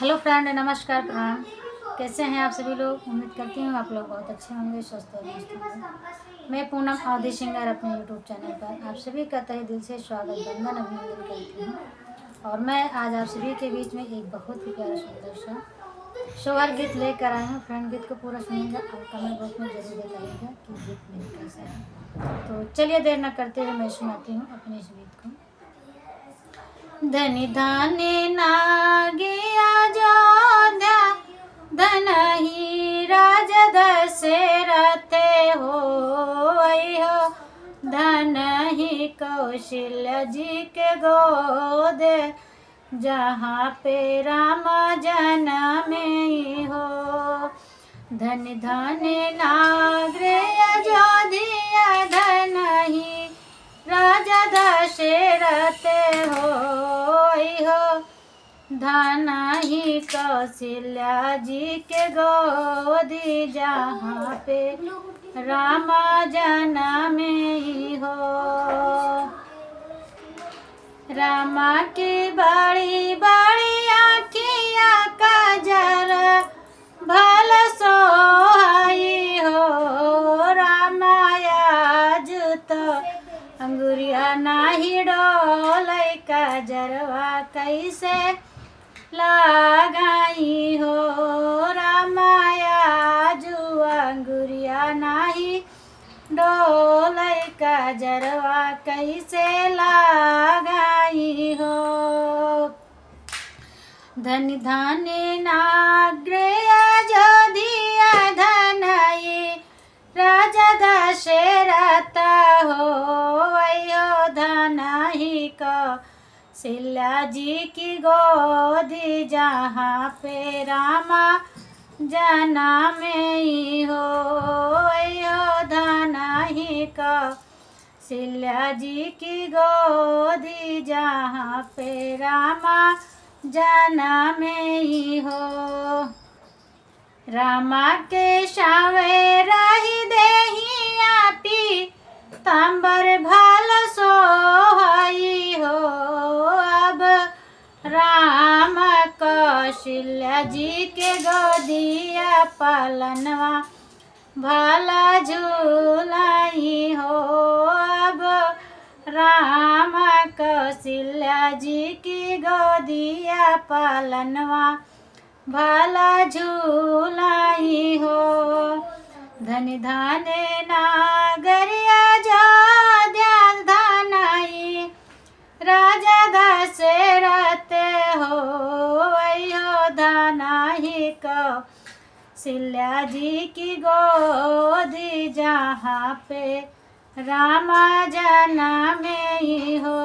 Hello friend, नमस्कार, प्रणाम। कैसे हैं आप सभी लोग? उम्मीद करती हूँ आप लोग बहुत अच्छे होंगे, स्वस्थ और मस्त होंगे। मैं पूनम अवधि सिंगर अपने यूट्यूब चैनल पर आप सभी का तहे दिल से स्वागत, वंदन, अभिनंदन करती हूँ। और मैं आज आप सभी के बीच में एक बहुत ही प्यारा सुंदर सा सोहर गीत लेकर आई हूँ। फ्रेंड, गीत को पूरा सुनिएगा और कमेंट बॉक्स में जरूर बताइएगा कि गीत मेरा कैसा है। तो चलिए देर न करते हुए मैं सुनाती हूँ अपने इस गीत को। धनि धाने नागिया जोध्या, धनहि राज दशरथ हो। धनहि कौशल्य जी के गोद, जहाँ पे राम जनमे हो। धन धन नागर अयोध्या, धनहि राजा दशरथ हो। धनहि कौशल्या जी के गोदी, जहाँ पे राम जनमे हो। रामा की बड़ी बड़ी आँखिया काजर भल सोहाई हो। रामाया जुत अंगुरिया नाही डोलै, काजरवा कैसे लगाई हो। रामाया जु अंगुरिया नाही डोलै, काजरवा कैसे लगाई हो। धन धन नागर अयोध्या, धनहि राजा दशरथ हो। धनहि कौशल्या जी की गोदी, जहाँ पे रामा जनमे हो। धनहि कौशल्या जी की गोदी, जहाँ पे रामा जनमे हो। रामा के सावे रही देहिया पीताम्बर भल सोहाई हो। अब राम कौशल्या जी के गोदिया, पालनवा भला झूलाई हो। अब राम कौशल्या जी की गोदिया, पालनवा भला झूलाई हो। धन धन नागर अयोध्या, धनहि राजा दशरथ हो। धनहि कौशल्या जी की गोदी, जहाँ पे रामा जनमे हो।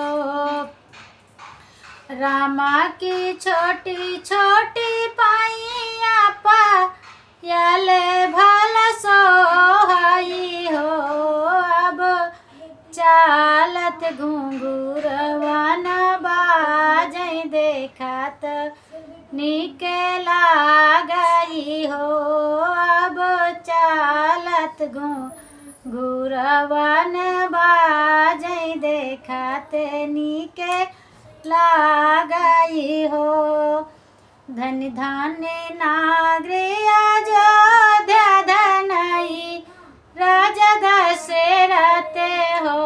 रामा की छोटी छोटी पाइया पायल भल सोहाई हो। अब चालत घुंघुरवा न बाजै, देखत नीक लागई हो। अब चालत घुंघुरवा न बाजै, देखत नीक लागई हो। धन धन नागर अयोध्या, धनहि राजा दशरथ हो।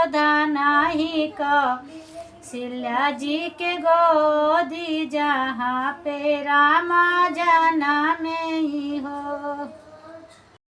धनहि कौशल्या जी के गोदी, जहाँ पे रामा जनमे हो।